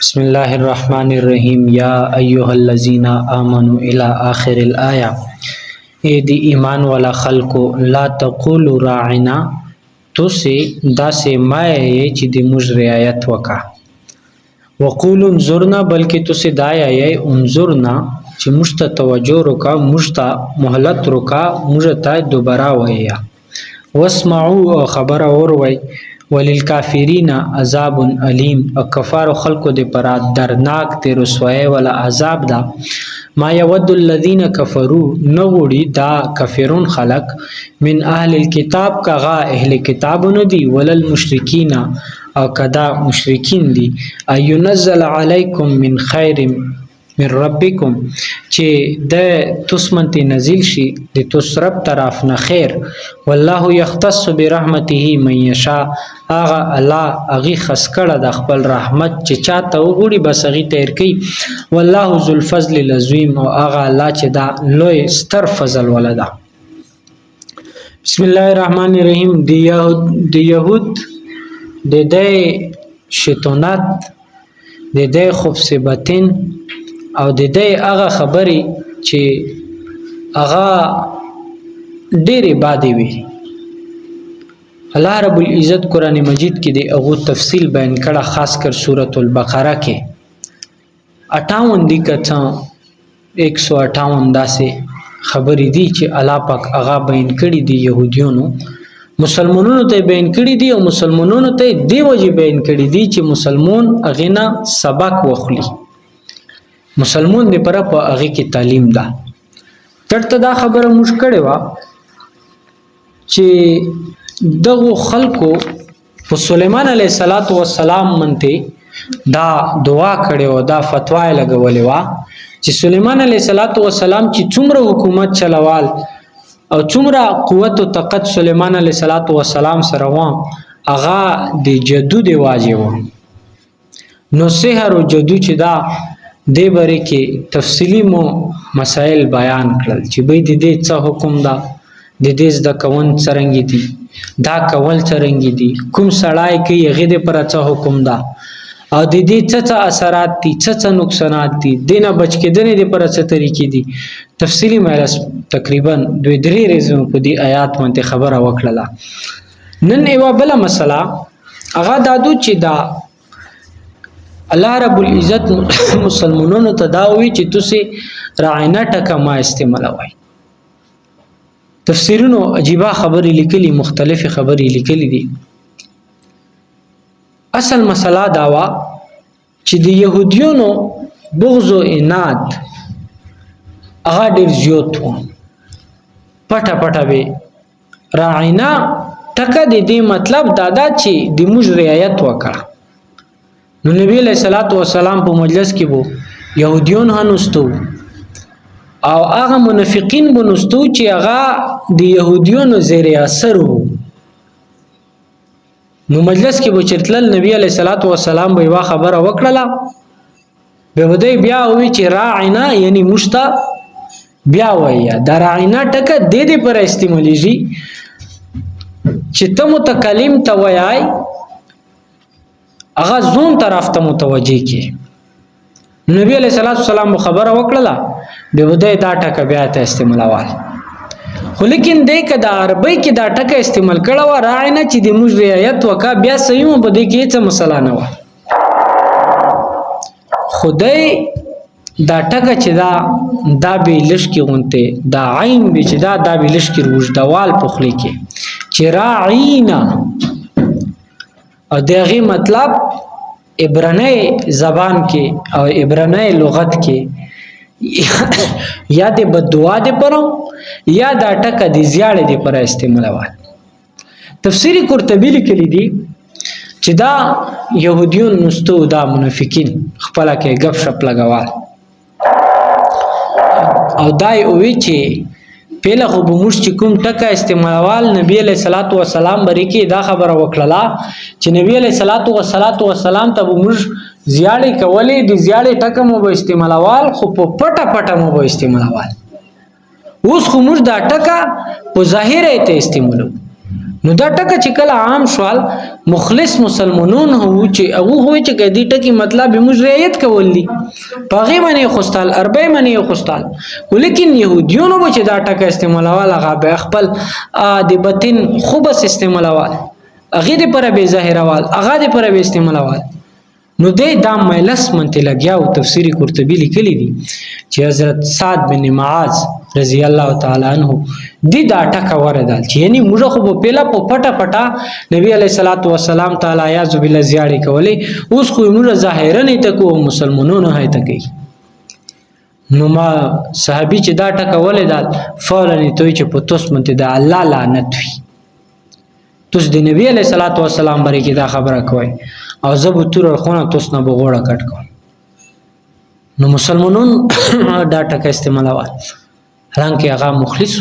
بسم الله الرحمن الرحیم یا ایها الذین آمنوا الی آخر الآیہ. اے دی ایمان والا خلقو لا تقولوا راعنا، تو سے دا سے مایه چې د موږ رعایت وکا. وقولوا انظرنا، بلکې تو سے دا یې انظرنا چې موږ ته توجه وکا، موږ ته مهلت وکا، موږ ته دوباره ویا. واسمعوا خبر اور وای. وللکافرین عذاب علیم، او کفار خلقو د پر درناک د رسوایی ولا عذاب دا. ما یود الذین کفروا، نغوڑی دا کفرون خلق من اهل الكتاب کغا اهل کتابونو دی، وللمشرکین او کدا مشرکین دی، ایونزل علیکم من خیر من ربکم، چې د تسمنتی نزل شي د تسرب طرف نه خیر. والله یختص برحمته من یشاء، هغه الله اغي خاص کړه د خپل رحمت چې چاته وګړي بس اغي تیر کوي. والله ذو الفضل العظیم، او هغه الله چې دا لوی ستر فضل ولدا. بسم الله الرحمن الرحیم. د یهود د دې شیطانت، د دې خوفصبتین، او د دې هغه خبرې چې هغه ډېرې بادې وي. الله رب العزت قرآن مجید کې د هغو تفصیل بیان کړه، خاص کر سورۃ البقره کې 58 دی کته 158 داسې خبرې دي چې الله پاک هغه بیان کړي دي. يهوديانو مسلمانانو ته بیان کړي دي، او مسلمانانو ته دی وجه بیان کړي دي چې مسلمان اغینا سبق وخلی، مسلمان دی پر په هغه کې تعلیم ده. ترته دا خبره موږ کړې وا چې دغه خلکو په سليمان عليه السلام منته دا دعا کړې و، دا فتوا لګولې وا چې سليمان عليه السلام چې څومره حکومت چلوال او څومره قوت او طاقت سليمان عليه السلام سره و، هغه د جادو دی واجب. نو سحر او جادو چې دا دې باره کې تفصیلی مو مسائل بیان کړل چې به دې څه حکم دا، د دې زده کون څرنګ دي، دا کول څرنګ دي، کوم سړای کې هغه دې پر څه حکم دا، او د دې څه اثرات دي، څه نقصانات دي، دینه بچ کېدنې دې پر څه طریقې دي. تفصیلی مې تقریبا 2-3 ورځې په دې آیات باندې خبره وکړه. نن یو بل مسله هغه دادو چې دا الله رب العزت مسلمانانو ته دا وی چې تاسو راعنا ټکه ما استعمالوي. تفسیرونو عجیبه خبرې لیکلي، مختلف خبرې لیکلي دي. اصل مسله دا وا چې د يهوديانو بغض او عناد هغه ډیر زیات و، پټه پټه به راعنا ټکه د دې مطلب دا دا چې د موږ رعایت وکړه. نو نبی علیہ الصلوۃ والسلام په مجلس کې وو، يهوديون هنوستو او هغه منافقین بنوستو چې هغه د يهوديونو زیر اثر وو. نو مجلس کې به چرتل نبی علیہ الصلوۃ والسلام به وا خبره وکړه، به ودی بیا وی چې راعنا یعنی مشتا بیا ویا دا راعنا ټکه د دې پر استعمالیږي چې ته متکلم ته وایي هغه زون طرف ته متوجه کی. نبی علیہ السلام خبره وکړه، به ودی دا ټکه بیا ته استعمالوال. خو لیکن دې کدا عربی کې دا ټکه استعمال کړه و راعنا چې د موږ رعایت وکا، بیا صحیح مو بده کې څه مسله نه و. خدای دا ټکه چې دا به لشکې غونته دا عین به چې دا به لشکې روجدوال په خلی کې چې راعینا، او دغه مطلب عبرانی زبان کې او عبرانی لغت کې یا د بدعا د پرو یا دا ټکه د زیاړې د پر استعمالوال. تفسیری قرطبی لیکلی دی چې دا يهوديون نستو دا منافقین خپل کې غف شپ لګوال، او دای وی چې پهله خو بموش چې کوم ټکه استعمالوال نبی علیہ الصلوۃ والسلام بری کې دا خبره وکړه چې نبی علیہ الصلوۃ والسلام ته بموش زیاړې کولې، د زیاړې ټکه مو به استعمالوال، خو په پټه پټه مو به استعمالوال. اوس خو موږ دا ټکه په ظاهر ته استعمالو، نو دا ټکه چې کله عام شوال مخلص مسلمانون هو چې هغه هو چې کدي ټکی مطلب موږ رعایت کول دي پاغه باندې خوستال اربع باندې خوستال ولیکن يهوديونو به چې دا ټکه استعمالول هغه به خپل د باطن خو بس استعمالول هغه د پر به ظاهروال هغه د پر به استعمالول نو دا مایلس منته لګیا او تفسیری قرطبی لیکلی دي چې حضرت سعد بن معاذ رضی الله تعالی عنہ دا ټکه وردال چې یعنی موږ خو په پیلا په پټه پټه نبی علیہ الصلوۃ والسلام تعالی یعذ بالله زیاړي کولې اوس خو موږ ظاهرا نه تکو مسلمانونو هي تکي نو ما صحابي چې دا ټکه ولیدل فورا توي چې په توس منته د الله لعنت وي توس د نبی علیہ الصلوۃ والسلام باندې کې دا خبره کوي او زبو تور خونه توس نه بغوړه کټ کو نو مسلمانون دا ټکه استعمالوال حالانکه هغه مخلص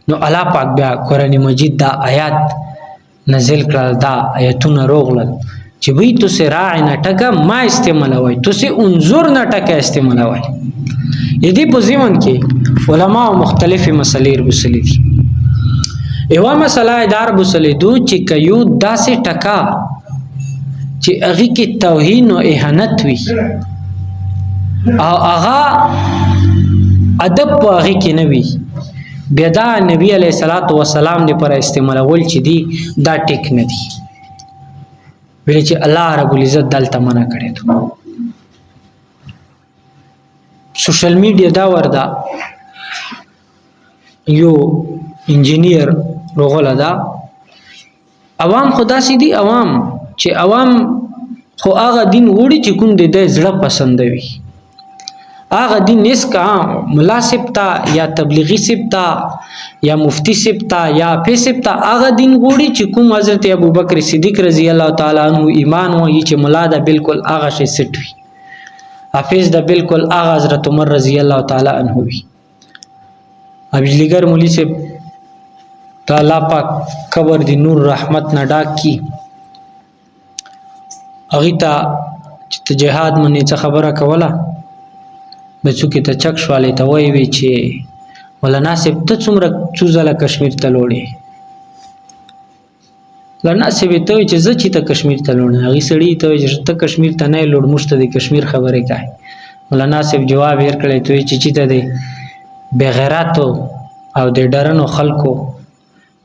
نو الله پاک بیا قرآن مجید دا آیات نازل کړل دا آیتونه روغلل چې وی تو سه راعنا ټکه ما استعمالوي تو سه انظر نه ټکه استعمالوي یدي په ځمن کې علما مختلفه مسلې رسلي دي یو مسله دار بوسلې دو چې کيو داسې ټکا چې هغه کې توهین او اهانت وي او هغه ادب په هغه کې نه وي بیا دا نبی علیہ الصلوۃ والسلام دی پر استعمالول چې دی دا ټیک نه دی ویل چې الله رب العزت دلته منع کړی ته سوشل میډیا دا وردا یو انجینیر روغلا دا عوام خدا سي دي عوام چې عوام خو هغه دین وړي چې کوم د زړه پسندوي هغه دین نسکا مناسب تا یا تبلیغی سپتا یا مفتی سپتا یا پیسپتا هغه دین غوړي چې کوم حضرت ابوبکر صدیق رضی الله تعالی عنہ ایمان وایي چې مولا دا بالکل هغه شی سټوي حافظ دا بالکل هغه حضرت عمر رضی الله تعالی عنہ وي ابجلیګر مولوی سے تعالی پاک قبر دی نور رحمت نه ډاک کی اغیتا چې جهاد منې څه خبره کوله بچو کې ته چک شوالې ته وای وی چې مولانا صاحب ته څومره څوزله کشمیر ته لوړې مولانا صاحب ته چې زه چې ته کشمیر ته لوړم هغه سړی ته چې ته کشمیر ته نه لوړ مشته د کشمیر خبرې کوي مولانا صاحب جواب ورکړی ته چې ته د بغیرات او د ډرنو خلکو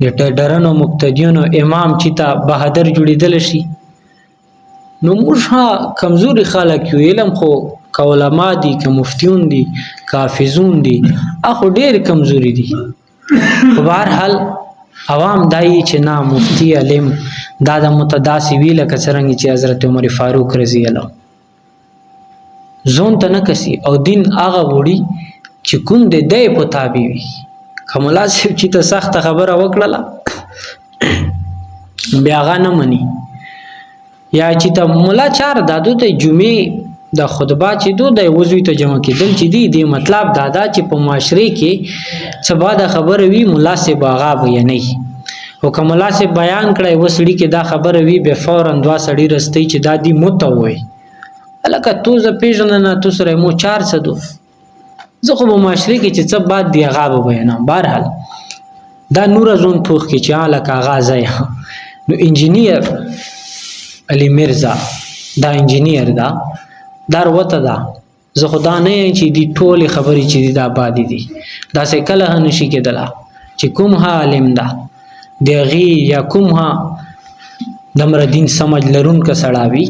د ډرنو مقتدیونو امام چې ته بهادر جوړیدل شي نو موږ کمزوري خلک یو علم خو علماء دي که مفتیون دي که حافظون دي اخو ډېر کمزوري دي په هر حال عوام دای چې نه مفتی علم دا د متداسي وی لکه څنګه چې حضرت عمر فاروق رضی الله زون ته نه کسي او دین هغه وړي چې کوم د دې په تابع وي کملا چې ته سخت خبره وکړه بیا هغه نه مني یا چې ته مولا چار دادو ته جمعې د خطبه چې د وضوی ته جمع کېدل چې دی مطلب دادا چې په معاشره کې سبا د خبره وی مناسب هغه بیانې او کوم مناسب بیان کړي وسړي کې دا خبره وی به فورا دوا سړي رستي چې دادی متوي الکه تو ز پیژنه نه تو سره مو 400 زه خو په معاشره کې چې څه بعد دی هغه بیانم بهرحال دا نور زون پوخ کې چې الکه غازه نو انجینیر علی مرزا دا انجینیر دا دار وته دا زه خدا نه چې دی ټوله خبرې چې دا بادي دي دا څه کله نشي کېدله چې کوم عالم دا دغه یا کوم د مر دین سمجھ لرون کا سړاوي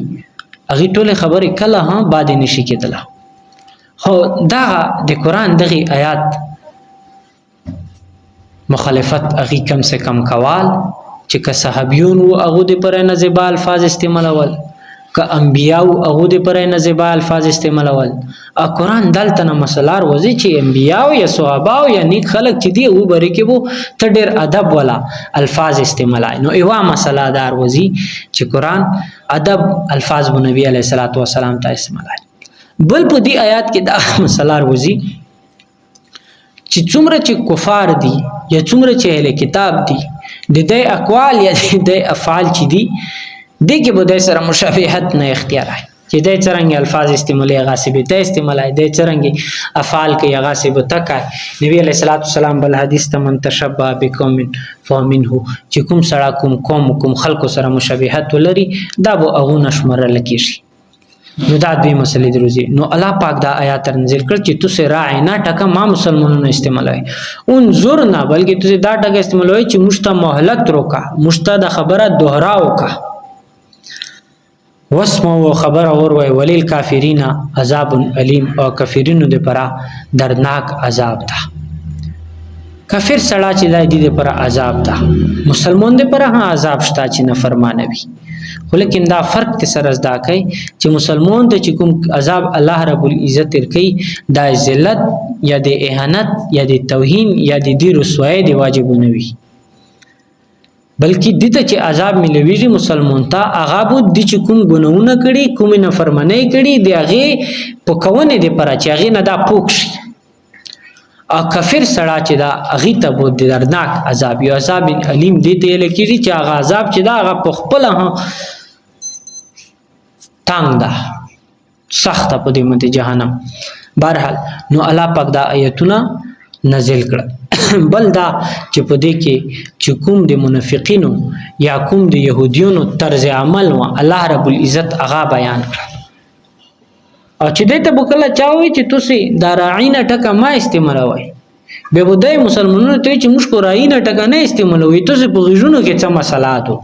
هغه ټوله خبرې کله بادي نشي کېدله خو دا د قران دغه آیات مخالفت هغه کم سے کم کوال چې که صحابیون او هغه د پر نه زبال الفاظ استعمالول که انبیاء هغه د پر نه زبال الفاظ استعمالول ا قران دلته نه مسلار وځي چې انبیاء یا صحابه یا نیک خلک چې دی او بری کې وو ته ډېر ادب والا الفاظ استعمالای نو ایوا مسله دار وځي چې قران ادب الفاظ بو نبی علیہ الصلوۃ والسلام ته استعمالای بل په دې آیات کې دا مسلار وځي چې څومره چې کفار دي یا څومره چې اهل کتاب دي د دې اقوال یا د افعال چې دي د کې به د سره مشابهت نه اختیار چې د څرنګه الفاظ استعمالي غاسب ته استعمالای د څرنګه افعال کې غاسب تکای. نبی علیہ الصلوۃ والسلام بل حدیث ته من تشبہ بقوم فمنه چې کوم سړی کوم خلکو سره مشابهت ولري دا به هغه نشمرل کیږي. نو دا دوی مسلې دروزي. نو الله پاک دا آیات نازل کړ چې تاسو راعینا ټکه ما مسلمانانو استعمالوي انظرنا بلکې تاسو دا ټکه استعمالوي چې مشته مهلت روکا مشته د خبره دوهراو کا واسمو خبر اور وی ولیل کافرین عذاب علیم او کافرینو د پرا دردناک عذاب ده. کافر سړی چې د دې پر عذاب ده مسلمان د پر عذاب شته چې نافرمانه وي. خو لیکن دا فرق ته سره زده کوي چې مسلمان ته چې کوم عذاب الله رب العزت ورکي دا ذلت یا د اهانت یا د توهین یا د دې رسوایی دی واجب نه وي بلکې دته چې عذاب ملويږي مسلمان ته هغه بو د چې کوم ګناونه کړي کوم نه فرمانه کړي دی هغه په کوونه دی پر چې هغه نه دا پوښ او کافر سړی چې دا هغه ته بو دردناک عذاب یو عذاب علیم دی ته لکېږي چې هغه عذاب چې دا هغه په خپل تنگ ده سخت په دې مت جهنم. بهرحال نو الله پاک دا آیتونه نازل کړ. بل دا چې په دې کې چې کوم د منافقینو یا کوم د يهوديونو طرز عمل و الله رب العزت هغه بیان کړ او چې دې ته بوکله چاوي چې تاسو دا راعینه ټکه ما استعمالوي به بده مسلمانانو ته چې مشکو راعینه ټکه نه استعمالوي تاسو په غږونو کې څه مسالاتو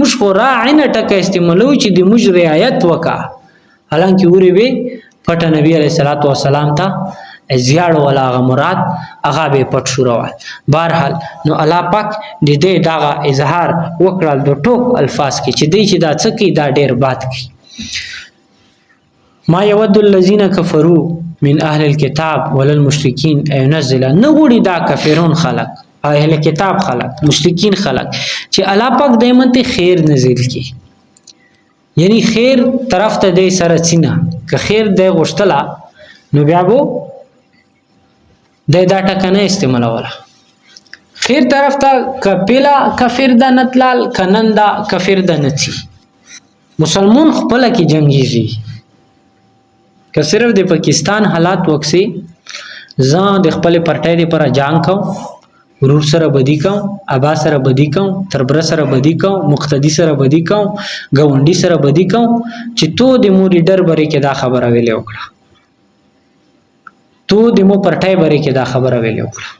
مشکو راعینه ټکه استعمالوي چې د مجر رعایت وکا حالانکه وری به پټ نبی علیہ الصلوۃ والسلام ته زیاړ ولا غ مراد هغه به پټ شروع. بهرحال نو الله پاک د دې دغه اظهار وکړل د ټوک الفاظ کې چې دې چې دا څه کې دا ډېر بات کې ما يود الذين كفروا من اهل الكتاب ولا المشركين ان ينزل نغړي دا کافرون خلق اهل کتاب خلق مشرکین خلق چې الله پاک دایمته خیر نازل کی یعنی خیر طرف ته د سره سینا که خیر د غشتلا نو بیا وو د دا ټکنه استعمال ولا خیر طرف ته کپیلا کافر د نتلال کنندا کافر د نتی مسلمان خپل کی جنگیږي که صرف د پاکستان حالات وکسي ځان د خپل پرټای دی پر جنگ کو ورور سره بدی کوم ابا سره بدی کوم تربر سره بدی کوم مقتدی سره بدی کوم گاونډي سره بدی کوم چې تو د مو لیډر بری کې دا خبره ویلې وکړه تو د مو پرټای بری کې دا خبره ویلې وکړه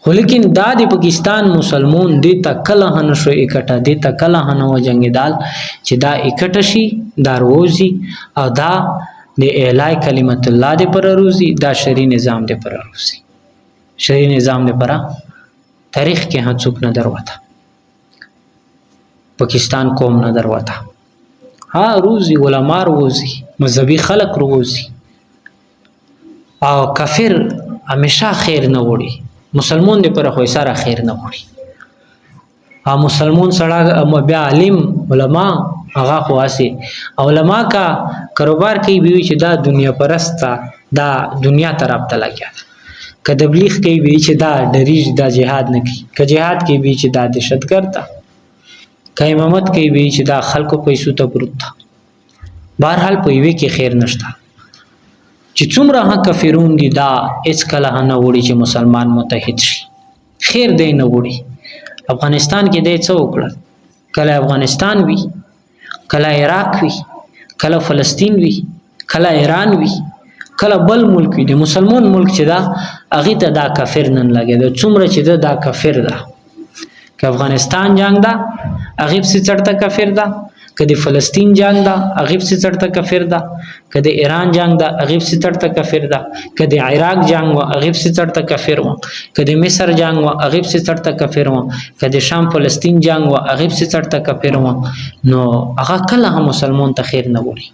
خو لیکن دا د پاکستان مسلمان د تکله هنه شو اکټه د تکله هنه و جنگیدال چې دا اکټه شي دا روزي او دا د اعلی کلمت الله د پر روزي دا شری نظام د پر روزي شری نظام د پر تاریخ کې هڅوک نه دروته پاکستان قوم نه دروته ها روزي علماء روزي مذهبي خلق روزي او کافر همیشه خیر نه وړي مسلمان دی پر خو سره خیر نه وړي ها مسلمان سره بیا عالم علما هغه خاصي علما کا کاروبار کوي وی چې دا دنیا پرستا دا دنیا طرف ته لګیا که تبلیغ کوي وی چې دا دریج دا جهاد نه کوي که جهاد کوي وی چې دا دهشت کرتا که امامت کوي وی چې دا خلکو پیسو ته پروت بهرحال په وی کې خیر نشته چې څومره ها کافرون دي دا اس کله نه وړي چې مسلمان متحد شي خیر دی نه وړي افغانستان کې د څو وکړه کله افغانستان وی کله عراق وی کله فلسطین وی کله ایران وی کله بل ملک وی د مسلمان ملک چې دا هغه ته دا کافر نن لګي د څومره چې دا کافر ده که افغانستان جنگ ده هغه په چړته کافر ده که د فلسطین جنگ ده هغه په چړته کافر ده که د ایران جنگ ده هغه په چړته کافر ده که د عراق جنگ و هغه په چړته کافر و که د مصر جنگ و هغه په چړته کافر و که د شام فلسطین جنگ و هغه په چړته کافر و نو هغه کله هم مسلمان ته خیر نه وړي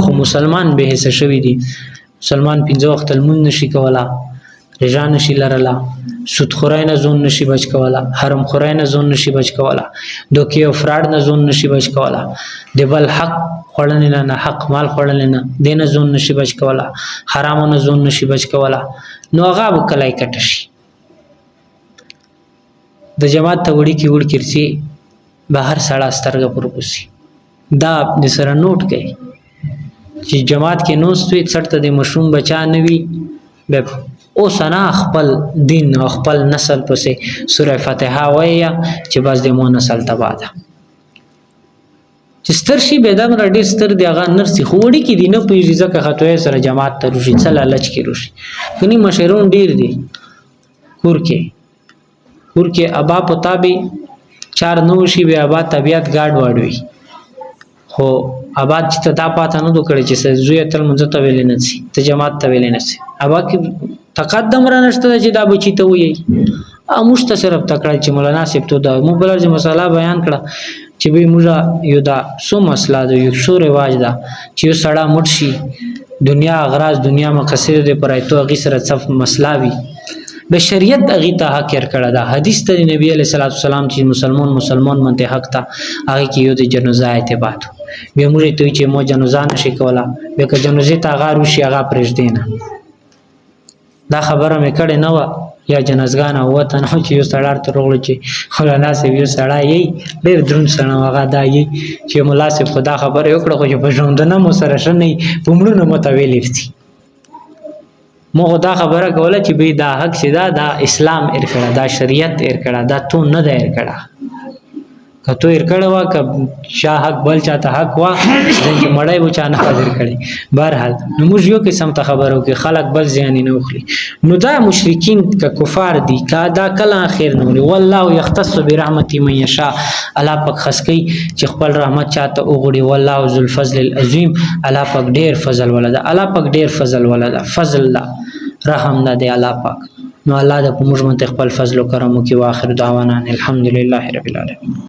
خو مسلمان به حصہ شوی دی مسلمان پنځه وخت المون نشي کولا رجا نشي لرلا سود خورای نه زون نشي بچ کولا حرام خورای نه زون نشي بچ کولا دوکي او فراډ نه زون نشي بچ کولا د بل حق خړل نه حق مال خړل نه دینه زون نشي بچ کولا حرام نه زون نشي بچ کولا نو هغه وکلای کټ شي د جماعت ته وړي کی وړ کرسي بهر سړا سترګه پر پوسی دا د سره نوٹ کړئ چې جماعت کې نوست وي څرته د مشروم بچا نه وي اوس انا خپل دین او خپل نسل پسې سوره فاتحه وایي چې بس د مو نسل تبا ده چې ستر شي به دا ډېر ستر دی هغه نرسي خوړی کې دی نه پیږي ځکه خطوې سره جماعت ته روشي څه لالچ کې روشي کني مشرون ډېر دي کور کې ابا پتابي 4 نو شي به ابا طبيعت گاډ واډوي خو ابا چې تا پاته نه دوکړي چې زوی تل منځ ته ویل نه سي ته جماعت ته ویل نه سي ابا کې تقدم را نشته چې دا بچی ته وي اموش ته صرف تکړه چې مولانا صاحب ته دا مو بل چې مسله بیان کړه چې به موږ یو دا سو مسله د یو سو رواج دا چې یو سړی مړ شي دنیا اغراض دنیا مقصد دې پرایتو غي سره صف مسله وي به شریعت اغه ته حق کړه دا حدیث ته نبی علیہ الصلوۃ والسلام چې مسلمان منته حق ته هغه کې یو د جنازه اعتبار به موږ ته چې مو جنازه نشي کولا به که جنازه ته غارو شي هغه پرېږ دینه دا خبره مې کړې نه و یا جنازګان وته نه چې یو سړی ته روغل چې مولانا صاحب یو سړی یې ډېر درون سره هغه دا یې چې مولا صاحب خدا خبره وکړه خو چې په ژوندنه مو سره شنه پمړو نه متویل ارتي مو خدا خبره کوله چې به دا حق سیدا دا اسلام ارکړه دا شریعت ارکړه دا تو نه دا ارکړه کته ارکړه وا ک شاه حق بل چاته حق وا چې مړای و چا نه قدر کړي بهرحال نو موږ یو قسم ته خبرو کې خلق بل زیانی نه وخلي نو دا مشرکین ک کفار دي کا دا کله اخر نه وي والله یختص برحمت من یشاء الله پاک خسکی چې خپل رحمت چاته وګړي والله ذو الفضل العظیم الله پاک ډیر فضل ولدا الله پاک ډیر فضل ولدا فضل الله رحم نه دی الله پاک نو الله د موږ منته خپل فضل او کرم او کې واخر دعوانا الحمدلله رب العالمین